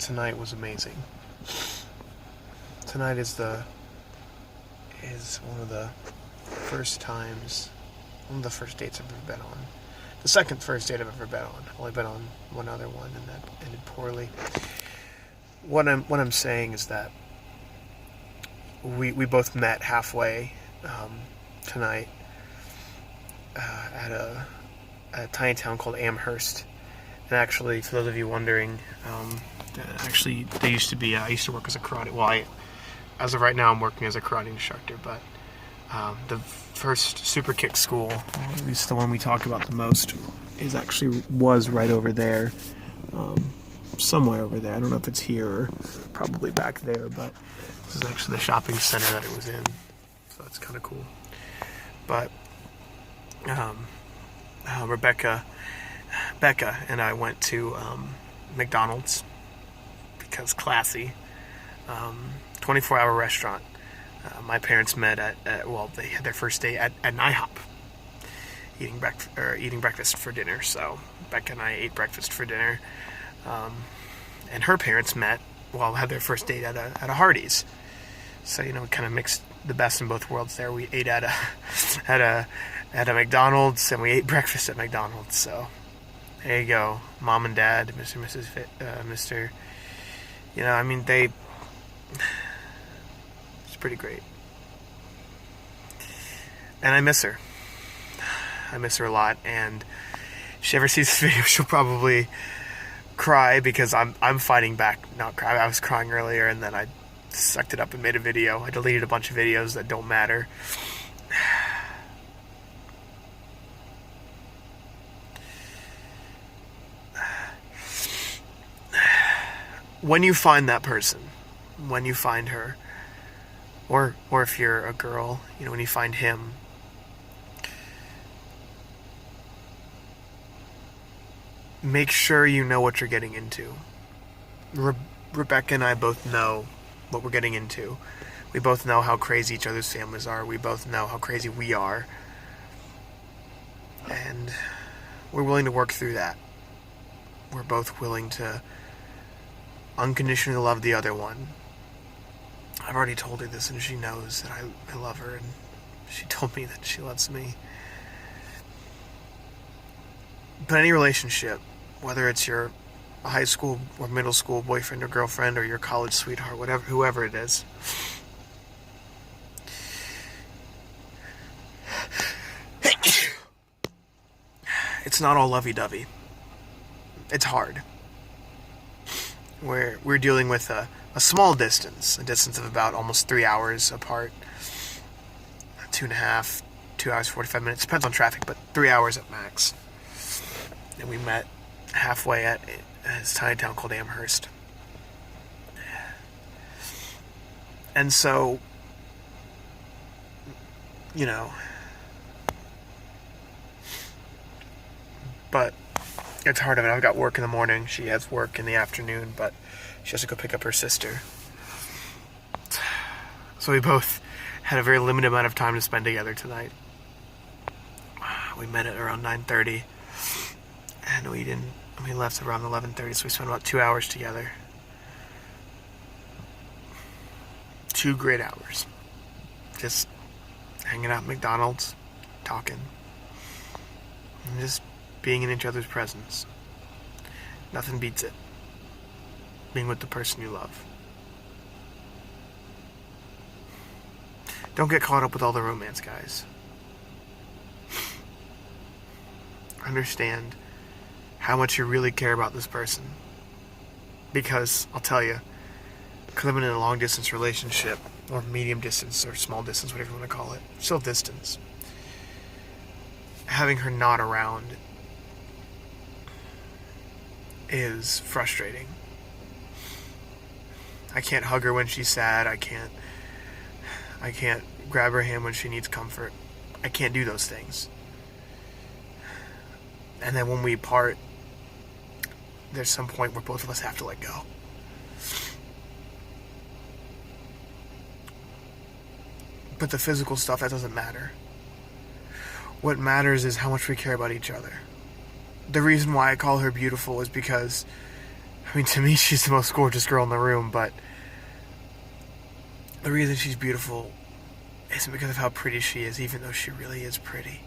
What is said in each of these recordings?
tonight was amazing. Tonight is one of the first dates I've ever been on. The second first date I've ever been on. I've only been on one other one, and that ended poorly. What I'm saying is that we both met halfway tonight at a tiny town called Amherst. And actually, for those of you wondering, they used to be. I used to work as a karate. Well, as of right now, I'm working as a karate instructor. But the first super kick school, at least the one we talk about the most, was right over there, somewhere over there. I don't know if it's here or probably back there, but this is actually the shopping center that it was in. So that's kind of cool. But Becca and I went to McDonald's because classy. 24-hour restaurant. My parents met they had their first date at IHOP, eating breakfast for dinner. So Becca and I ate breakfast for dinner, and her parents had their first date at a Hardee's. So we kind of mixed the best in both worlds there. We ate at a McDonald's, and we ate breakfast at McDonald's. So there you go, Mom and Dad, Mr. and Mrs. Mr. It's pretty great. And I miss her. I miss her a lot, and if she ever sees this video, she'll probably cry because I'm fighting back. Not cry. I was crying earlier, and then I sucked it up and made a video. I deleted a bunch of videos that don't matter. When you find that person, when you find her, or if you're a girl, when you find him, make sure you know what you're getting into. Rebecca and I both know what we're getting into. We both know how crazy each other's families are. We both know how crazy we are. And we're willing to work through that. We're both willing to unconditionally love the other one. I've already told her this, and she knows that I love her, and she told me that she loves me. But any relationship, whether it's your high school or middle school boyfriend or girlfriend or your college sweetheart, whoever it is, it's not all lovey-dovey. It's hard. We're dealing with a small distance, a distance of about almost 3 hours apart, 2.5, 2 hours, 45 minutes, depends on traffic, but 3 hours at max. And we met halfway at this tiny town called Amherst. And so, but it's hard. I've got work in the morning. She has work in the afternoon, but she has to go pick up her sister. So we both had a very limited amount of time to spend together tonight. We met at around 9:30, and we left around 11:30, so we spent about 2 hours together. 2 great hours. Just hanging out at McDonald's, talking, and just being in each other's presence. Nothing beats it. Being with the person you love. Don't get caught up with all the romance, guys. Understand how much you really care about this person. Because, I'll tell you, living in a long distance relationship, or medium distance, or small distance, whatever you want to call it, still distance, having her not around is frustrating. I can't hug her when she's sad. I can't grab her hand when she needs comfort. I can't do those things. And then when we part, there's some point where both of us have to let go. But the physical stuff, that doesn't matter. What matters is how much we care about each other. The reason why I call her beautiful is because I mean, to me, she's the most gorgeous girl in the room, but the reason she's beautiful isn't because of how pretty she is, even though she really is pretty.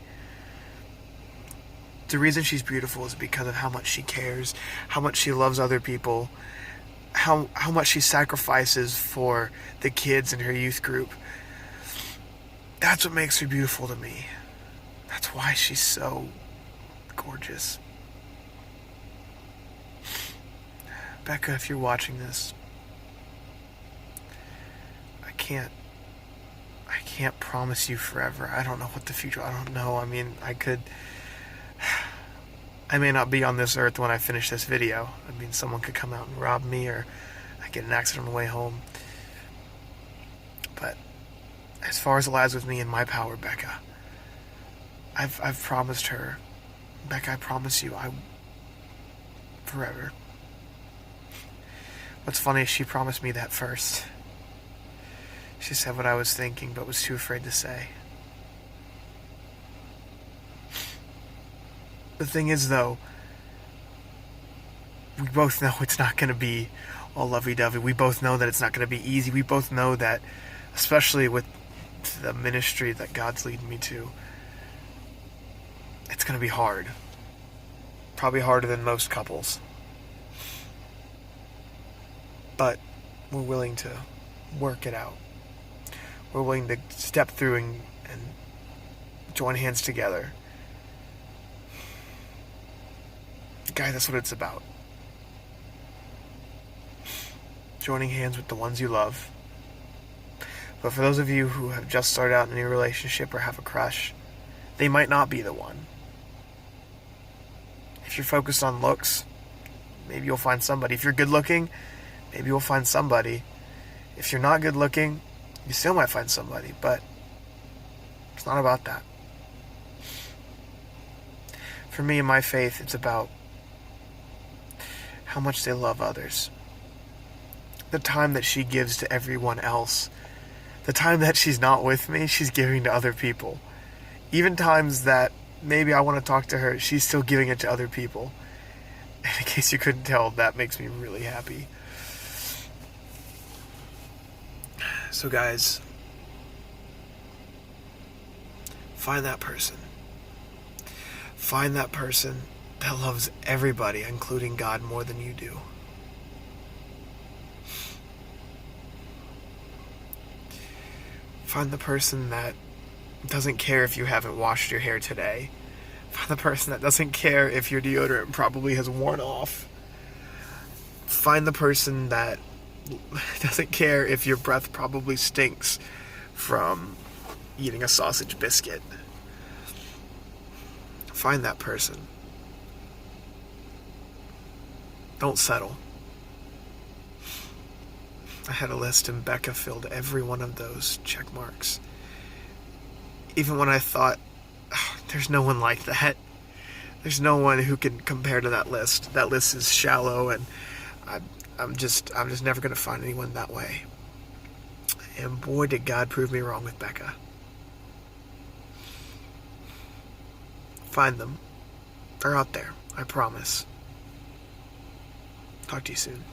The reason she's beautiful is because of how much she cares, how much she loves other people, how much she sacrifices for the kids in her youth group. That's what makes her beautiful to me. That's why she's so gorgeous. Becca, if you're watching this, I can't promise you forever. I don't know what the future, I don't know. I mean, I may not be on this earth when I finish this video. I mean, someone could come out and rob me, or I get in an accident on the way home. But as far as it lies with me in my power, Becca, I've promised her, Becca, I promise you, forever. What's funny is she promised me that first. She said what I was thinking, but was too afraid to say. The thing is, though, we both know it's not going to be all lovey-dovey. We both know that it's not going to be easy. We both know that, especially with the ministry that God's leading me to, it's going to be hard. Probably harder than most couples. But we're willing to work it out. We're willing to step through and join hands together. Guys, that's what it's about. Joining hands with the ones you love. But for those of you who have just started out in a new relationship or have a crush, they might not be the one. If you're focused on looks, maybe you'll find somebody. If you're good looking, maybe you'll find somebody. If you're not good looking, you still might find somebody, but it's not about that. For me and my faith, it's about how much they love others. The time that she gives to everyone else. The time that she's not with me, she's giving to other people. Even times that maybe I want to talk to her, she's still giving it to other people. And in case you couldn't tell, that makes me really happy. So guys, find that person. Find that person that loves everybody, including God, more than you do. Find the person that doesn't care if you haven't washed your hair today. Find the person that doesn't care if your deodorant probably has worn off. Find the person that doesn't care if your breath probably stinks from eating a sausage biscuit. Find that person. Don't settle. I had a list and Becca filled every one of those check marks. Even when I thought, oh, there's no one like that. There's no one who can compare to that list. That list is shallow, and I'm just never going to find anyone that way. And boy, did God prove me wrong with Becca. Find them. They're out there. I promise. Talk to you soon.